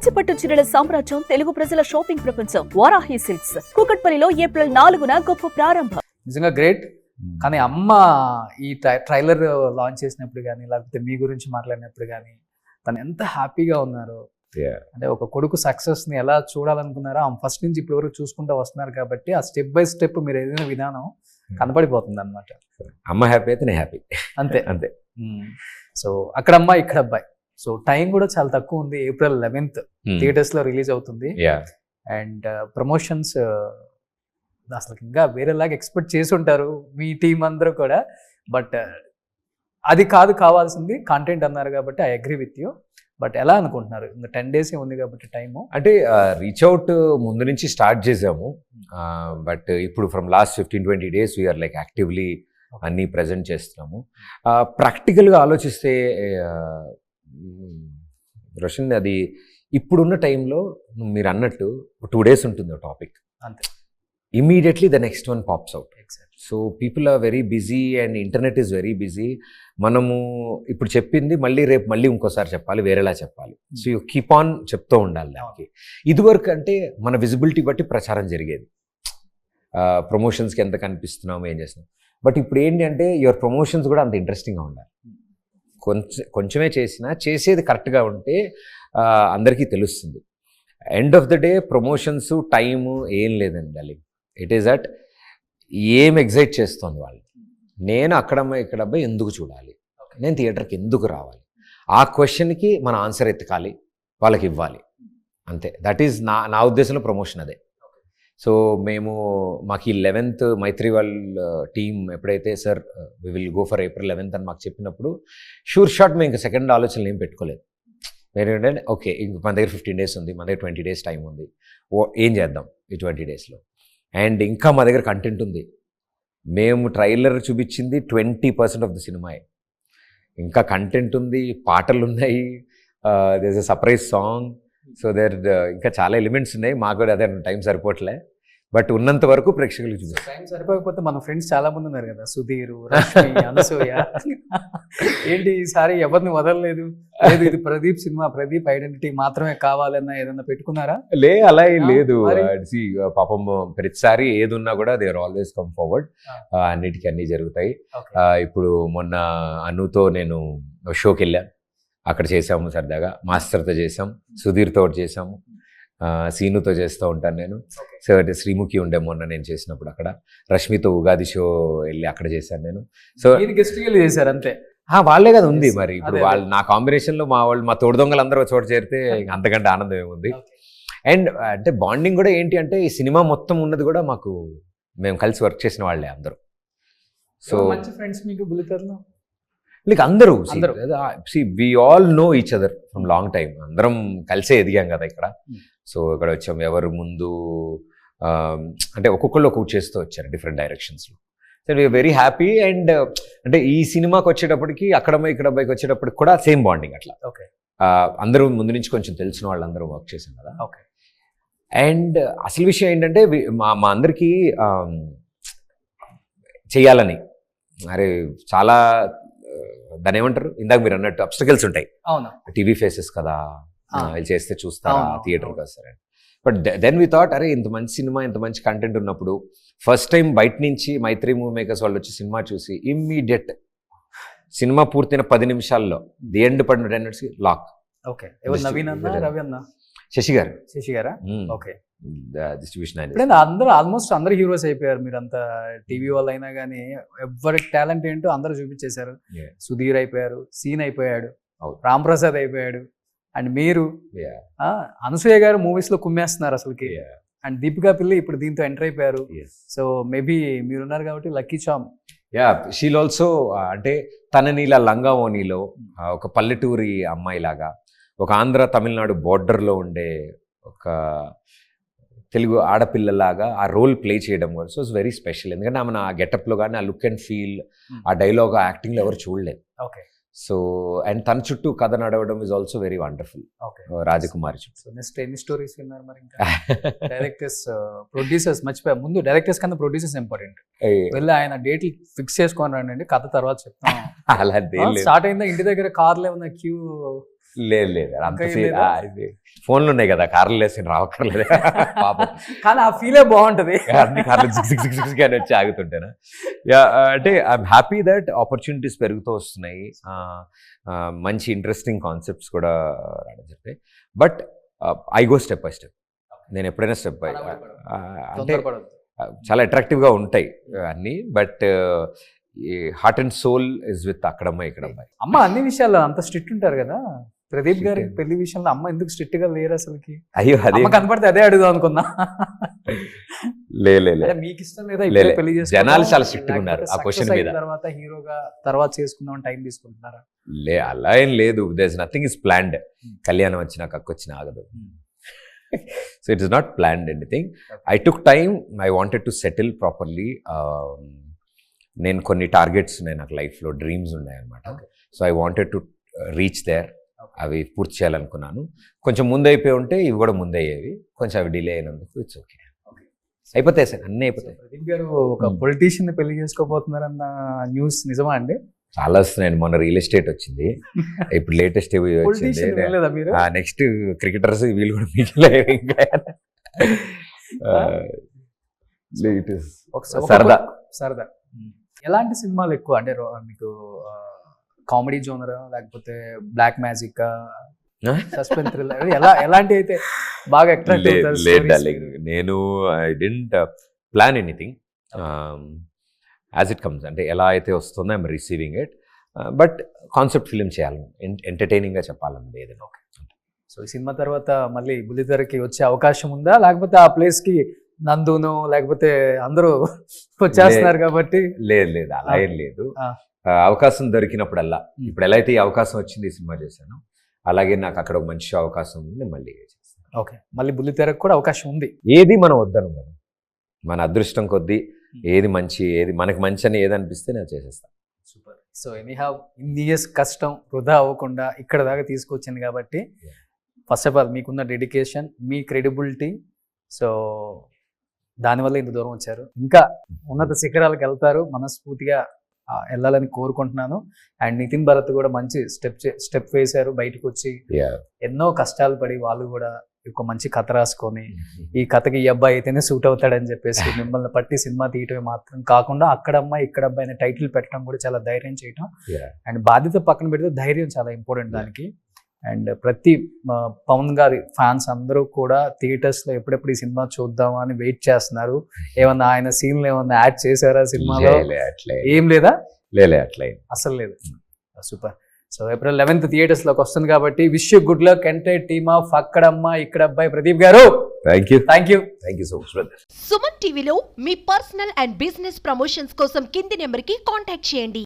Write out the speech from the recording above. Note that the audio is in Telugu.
కంచిపట్టు చీరల సామ్రాజ్యం, తెలుగు ప్రజల షాపింగ్ ప్రపంచం వారాహి సిల్క్స్. కూకట్పల్లిలో ఏప్రిల్ 4న గొప్ప ప్రారంభం. నిజంగా గ్రేట్. కానీ అమ్మ ఈ ట్రైలర్ లాంచ్ చేసినప్పుడు కానీ లేకపోతే మీ గురించి మాట్లాడినప్పుడు కానీ తను ఎంత హ్యాపీగా ఉన్నారో, అంటే ఒక కొడుకు సక్సెస్ ని ఎలా చూడాలనుకున్నారో ఫస్ట్ నుంచి ఇప్పటి వరకు చూసుకుంటూ వస్తున్నారు కాబట్టి ఆ స్టెప్ బై స్టెప్ మీరు ఏదైనా విధానం కనపడిపోతుంది అనమాట. అమ్మ హ్యాపీ అయితే నేను హ్యాపీ, అంతే అంతే. సో అక్కడ అమ్మాయి ఇక్కడ అబ్బాయి. సో టైం కూడా చాలా తక్కువ ఉంది. ఏప్రిల్ 11th థియేటర్స్ లో రిలీజ్ అవుతుంది. అండ్ ప్రమోషన్స్ అసలు ఇంకా వేరేలాగా ఎక్స్పెక్ట్ చేసి ఉంటారు మీ టీం అందరూ కూడా. బట్ అది కాదు కావాల్సింది, కాంటెంట్ అన్నారు కాబట్టి I agree with you. But ఎలా అనుకుంటున్నారు? ఇంకా 10 days ఉంది కాబట్టి టైము. అంటే రీచ్ అవుట్ ముందు నుంచి స్టార్ట్ చేసాము. బట్ ఇప్పుడు from last 15-20 days we are like actively అన్నీ ప్రజెంట్ చేస్తున్నాము. ప్రాక్టికల్గా ఆలోచిస్తే రోషన్, అది ఇప్పుడున్న టైంలో మీరు అన్నట్టు 2 days ఉంటుంది టాపిక్, అంతే. Immediately the next one pops out. So people are very busy and internet is very busy. మనము ఇప్పుడు చెప్పింది మళ్ళీ రేపు మళ్ళీ ఇంకోసారి చెప్పాలి, వేరేలా చెప్పాలి. సో యూ కీప్ ఆన్ చెప్తూ ఉండాలి దానికి. ఇదివరకు అంటే మన విజిబిలిటీ బట్టి ప్రచారం జరిగేది, ప్రమోషన్స్కి ఎంత కనిపిస్తున్నాము, ఏం చేస్తున్నాం. బట్ ఇప్పుడు ఏంటి అంటే యువర్ ప్రమోషన్స్ కూడా అంత ఇంట్రెస్టింగ్గా ఉండాలి. కొంచెమే చేసినా చేసేది కరెక్ట్గా ఉంటే అందరికీ తెలుస్తుంది. End of the day promotions time ఏం లేదండి అది. ఇట్ ఈస్ అట్ ఏం ఎగ్జైట్ చేస్తుంది వాళ్ళు. నేను అక్కడమ్మ ఇక్కడబ్బాయి ఎందుకు చూడాలి, నేను థియేటర్కి ఎందుకు రావాలి, ఆ క్వశ్చన్కి మన ఆన్సర్ ఎత్తుకాలి, వాళ్ళకి ఇవ్వాలి, అంతే. దట్ ఈజ్ నా ఉద్దేశంలో ప్రమోషన్ అదే. సో మాకు ఈ 11th మైత్రి వాళ్ళ టీం ఎప్పుడైతే sir we will go for April 11th అని మాకు చెప్పినప్పుడు షూర్ షాట్ మేము ఇంకా సెకండ్ ఆలోచనలు ఏం పెట్టుకోలేదు. ఏంటంటే ఓకే, ఇంక మన దగ్గర 15 days ఉంది, మన దగ్గర 20 days టైం ఉంది, ఏం చేద్దాం ఈ 20 daysలో. అండ్ ఇంకా మా దగ్గర కంటెంట్ ఉంది. మేము ట్రైలర్ చూపించింది 20% ఆఫ్ ద సినిమాయే. ఇంకా కంటెంట్ ఉంది, పాటలు ఉన్నాయి, there is a surprise song. So ఇంకా చాలా ఎలిమెంట్స్ ఉన్నాయి. మాకు కూడా అదే టైం సరిపోవట్లే. బట్ ఉన్నంత వరకు ప్రేక్షకులకు చూసాం. టైం సరిపోకపోతే మన ఫ్రెండ్స్ చాలా మంది ఉన్నారు కదా, సుధీర్, రష్మి, అనసూయ. ఏంటి ఈసారి ఎవరిని వదలలేదు? లేదు ఇది ప్రదీప్ సినిమా, ప్రదీప్ ఐడెంటిటీ మాత్రమే కావాలన్నా ఏదన్నా పెట్టుకున్నారా? అలా ఏం లేదు. పాపం ప్రతిసారి ఏది ఉన్నా కూడా they are always come forward. అన్నిటికీ అన్నీ జరుగుతాయి. ఇప్పుడు మొన్న అనుతో నేను షోకి వెళ్ళాను, అక్కడ చేసాము సరదాగా. మాస్టర్తో చేసాం, సుధీర్తో చేసాము, సీనుతో చేస్తూ ఉంటాను నేను. సో అంటే శ్రీముఖి ఉండే మొన్న నేను చేసినప్పుడు అక్కడ. రష్మితో ఉగాది షో వెళ్ళి అక్కడ చేశాను నేను. సో గెస్ట్ చేశారు అంతే. వాళ్ళే కదా ఉంది మరి. ఇప్పుడు వాళ్ళు నా కాంబినేషన్లో మా తోడు దొంగలు అందరూ చోట చేరితే అంతకంటే ఆనందం ఏముంది. అండ్ అంటే బాండింగ్ కూడా ఏంటి అంటే ఈ సినిమా మొత్తం ఉన్నది కూడా మేము కలిసి వర్క్ చేసిన వాళ్ళే అందరూ. సో మంచి ఫ్రెండ్స్ మీకు బుల్లితెరలో లైక్ అందరూ we all know each other from long time. అందరం కలిసే ఎదిగాం కదా ఇక్కడ. సో ఇక్కడ వచ్చాం, ఎవరు ముందు అంటే ఒక్కొక్కళ్ళు ఒక్కొక్కటి చేస్తూ వచ్చారు డిఫరెంట్ డైరెక్షన్స్లో. So we are very happy. And అంటే ఈ సినిమాకి వచ్చేటప్పటికి ఇక్కడ బైక్ వచ్చేటప్పటికి కూడా సేమ్ బాండింగ్ అట్లా. ఓకే, అందరూ ముందు నుంచి కొంచెం తెలిసిన వాళ్ళందరూ వర్క్ చేసాం కదా. ఓకే. అండ్ అసలు విషయం ఏంటంటే మా అందరికీ చేయాలని, అరే చాలా దాని ఏమంటారు, ఇందాక మీరు అన్నట్టు అబ్స్టకల్స్ ఉంటాయి. అవును, టీవీ ఫేసెస్ కదా, వీళ్ళు చేస్తే చూస్తారా, థియేటర్కి వస్తారా. బట్ దెన్ వి థాట్ అరే ఇంత మంచి సినిమా, ఇంత మంచి కంటెంట్ ఉన్నప్పుడు ఫస్ట్ టైం బయట నుంచి మైత్రి మూవీ మేకర్స్ వాళ్ళు వచ్చి సినిమా చూసి ఇమ్మీడియట్ సినిమా పూర్తయిన 10 నిమిషాల్లో ది ఎండ్ పడిన 10 minutes లాక్. ఓకే. నవీన్ అన్న, రవి అన్న, శశి గారా? ఓకే. డిస్ట్రిబ్యూషన్ అందరూ ఆల్మోస్ట్ అందరు హీరోస్ అయిపోయారు. మీరంతా టీవీ వాళ్ళు అయినా కానీ ఎవరి టాలెంట్ ఏంటో అందరూ చూపించేశారు. సుధీర్ అయిపోయారు, సీన్ అయిపోయాడు, రామ్ ప్రసాద్ అయిపోయాడు, అండ్ మీరు అనసూయ గారు మూవీస్ లో కుమ్మేస్తున్నారు అసలుకి. అండ్ దీపికా పిల్లి ఇప్పుడు దీంతో ఎంటర్ అయిపోయారు. సో మేబీ మీరున్నారు కాబట్టి లక్కీ చామ్. షీల్ ఆల్సో అంటే తనని ఇలా లంగా ఓనీలో ఒక పల్లెటూరి అమ్మాయిలాగా, ఒక ఆంధ్ర తమిళనాడు బోర్డర్లో ఉండే ఒక తెలుగు ఆడపిల్లలాగా ఆ రోల్ ప్లే చేయడం కూడా సో ఇట్స్ వెరీ స్పెషల్. ఎందుకంటే ఆమె ఆ గెటప్లో కానీ ఆ లుక్ అండ్ ఫీల్, ఆ డైలాగ్, ఆ యాక్టింగ్లో ఎవరు చూడలేదు. ఓకే. సో అండ్ తన చుట్టూ కథ నడవడం ఇస్ ఆల్సో వెరీ వండర్ఫుల్. రాజకుమారి చుట్టూ. సో నెక్స్ట్ ఎన్ని స్టోరీస్ విన్నారు మరి? ఇంకా డైరెక్టర్స్, ప్రొడ్యూసర్స్ మర్చిపోయా. ముందు డైరెక్టర్స్ కన్నా ప్రొడ్యూసర్స్ ఇంపార్టెంట్. వెళ్ళి ఆయన డేట్లు ఫిక్స్ చేసుకొని రండి, కథ తర్వాత చెప్తాం. అలాంటి స్టార్ట్ అయిందా ఇంటి దగ్గర కార్లో ఉన్న క్యూ లేదు లేదు అంత ఇంకా ఏం లేదా? ఫోన్లు ఉన్నాయి కదా, కార్లు వేసి రావక్కర్లేదు పాపం. కానీ ఆ ఫీలే బాగుంటది. అన్ని కార్లు జిగ్ అని వచ్చి ఆగుతుంటేనా. యా, అంటే ఐఎమ్ హ్యాపీ దట్ ఆపర్చునిటీస్ పెరుగుతూ వస్తున్నాయి, మంచి ఇంట్రెస్టింగ్ కాన్సెప్ట్స్ కూడా రావడం జరిగాయి. But I go step by step. నేను ఎప్పుడైనా స్టెప్ బై అంటే తొందరపడొద్దు. చాలా అట్రాక్టివ్గా ఉంటాయి అన్నీ, but heart and soul is with Akkadammayi Ikkadammayi. అమ్మ అన్ని విషయాల్లో అంత స్ట్రిక్ట్ ఉంటారు కదా. ప్రదీప్ గారి పెళ్లి విషయంలో అమ్మ ఎందుకు స్ట్రిక్ట్ గా లేరు అసలుకి? అయ్యో అదే అమ్మ కనపడితే అదే అడుగుదాం అనుకున్నా. లే అంటే మీకు ఇష్టం లేదా ఇప్పుడే పెళ్లి చేసుకోవడం? జనాలు చాలా strict గా ఉన్నారు ఆ లేకపోతే క్వశ్చన్ success మీద. అయిన తర్వాత హీరోగా తర్వాత చేసుకుందాం టైం తీసుకుంటున్నారా? అలా ఏం లేదు. There is nothing is planned. కళ్యాణం వచ్చినా కక్కొచ్చినా ఆగదు. So it is not planned anything. I took time. I wanted to settle properly. నేను కొన్ని టార్గెట్స్ ఉన్నాయి నాకు లైఫ్లో, డ్రీమ్స్ ఉన్నాయి అనమాట. So I wanted to reach there. అవి పూర్తి చేయాలనుకున్నాను. కొంచెం ముందు అయిపోయి ఉంటే ఇవి కూడా ముందే అయ్యేవి. కొంచెం అవి డిలే అయినందుకు ఇట్స్ ఓకే. అయిపోతాయి సార్, అన్నీ అయిపోతాయి. ప్రదీప్ గారు ఒక పొలిటీషియన్ పెళ్లి చేసుకోబోతున్నారన్న న్యూస్ నిజమా అండి? చాలా వస్తున్నాయండి. మొన్న రియల్ ఎస్టేట్ వచ్చింది, ఇప్పుడు లేటెస్ట్ వచ్చింది. పొలిటీషియన్ వెళ్ళలేదా మీరు? నెక్స్ట్ క్రికెటర్స్ వీళ్ళు కూడా మీకు ఇంకా సరదా సరదా. ఎలాంటి సినిమాలు ఎక్కువ అంటే మీకు కామెడీ జోనర్ లేకపోతే బ్లాక్ మ్యాజిక్, సస్పెన్స్ థ్రిల్లర్, ఎలాంటి అయితే బాగా అట్రాక్ట్ అవుతారు? నేను I dent plan anything, as it comes. అంటే ఎలా అయితే వస్తుందో I'm receiving it. But concept film చేయాలి, ఎంటర్టైనింగ్గా చెప్పాలని ఏదైనా. ఓకే. సో ఈ సినిమా తర్వాత మళ్ళీ బుల్లితెరకి వచ్చే అవకాశం ఉందా? లేకపోతే ఆ ప్లేస్కి నందును లేకపోతే అందరూ వచ్చేస్తున్నారు కాబట్టి? లేదు అలా ఏం లేదు. అవకాశం దొరికినప్పుడల్లా, ఇప్పుడు ఎలా అయితే ఈ అవకాశం వచ్చింది ఈ సినిమా చేశాను, అలాగే నాకు అక్కడ ఒక మంచి అవకాశం ఉంది, నేను మళ్ళీ చేస్తాను. ఓకే, మళ్ళీ బుల్లితెరకు కూడా అవకాశం ఉంది. ఏది మనం వద్దను కదా, మన అదృష్టం కొద్దీ ఏది మంచి, ఏది మనకు మంచి అని ఏది అనిపిస్తే నేను చేసేస్తాను. సూపర్. సో ఎనీహౌ ఇన్ని ఇయర్స్ కష్టం వృధా అవ్వకుండా ఇక్కడ దాకా తీసుకొచ్చింది కాబట్టి ఫస్ట్ ఆఫ్ ఆల్ మీకున్న డెడికేషన్, మీ క్రెడిబిలిటీ, సో దానివల్ల ఇంత దూరం వచ్చారు. ఇంకా ఉన్నత శిఖరాలకు వెళ్తారు, మనస్ఫూర్తిగా వెళ్ళాలని కోరుకుంటున్నాను. అండ్ నితిన్ భరత్ కూడా మంచి స్టెప్ వేశారు, బయటకు వచ్చి ఎన్నో కష్టాలు పడి వాళ్ళు కూడా ఒక మంచి కథ రాసుకొని ఈ కథకి ఈ అబ్బాయి అయితేనే సూట్ అవుతాడని చెప్పేసి మిమ్మల్ని పట్టి సినిమా తీయటమే మాత్రం కాకుండా అక్కడ అమ్మాయి ఇక్కడ అబ్బాయి అనే టైటిల్ పెట్టడం కూడా చాలా ధైర్యం చేయటం. అండ్ బాధ్యత పక్కన పెడితే ధైర్యం చాలా ఇంపార్టెంట్ దానికి. అండ్ ప్రతి పవన్ గారి ఫ్యాన్స్ అందరూ కూడా థియేటర్స్లో ఎప్పుడెప్పుడు ఈ సినిమా చూద్దామా అని వెయిట్ చేస్తున్నారు. ఏమన్నా ఆయన సీన్లు ఏమన్నా యాడ్ చేశారా సినిమాలో? ఏం లేదా? అట్లా అసలు లేదు. సూపర్. సో ఏప్రిల్ 11th థియేటర్స్లోకి వస్తుంది కాబట్టి wish you good luck entire team of Akkadamma Ikkada Abbayi Pradeep garu. Thank you so much brother. Suman టీవీలో మీ పర్సనల్ అండ్ బిజినెస్ ప్రమోషన్స్ కోసం కింది నెంబర్కి కాంటాక్ట్ చేయండి.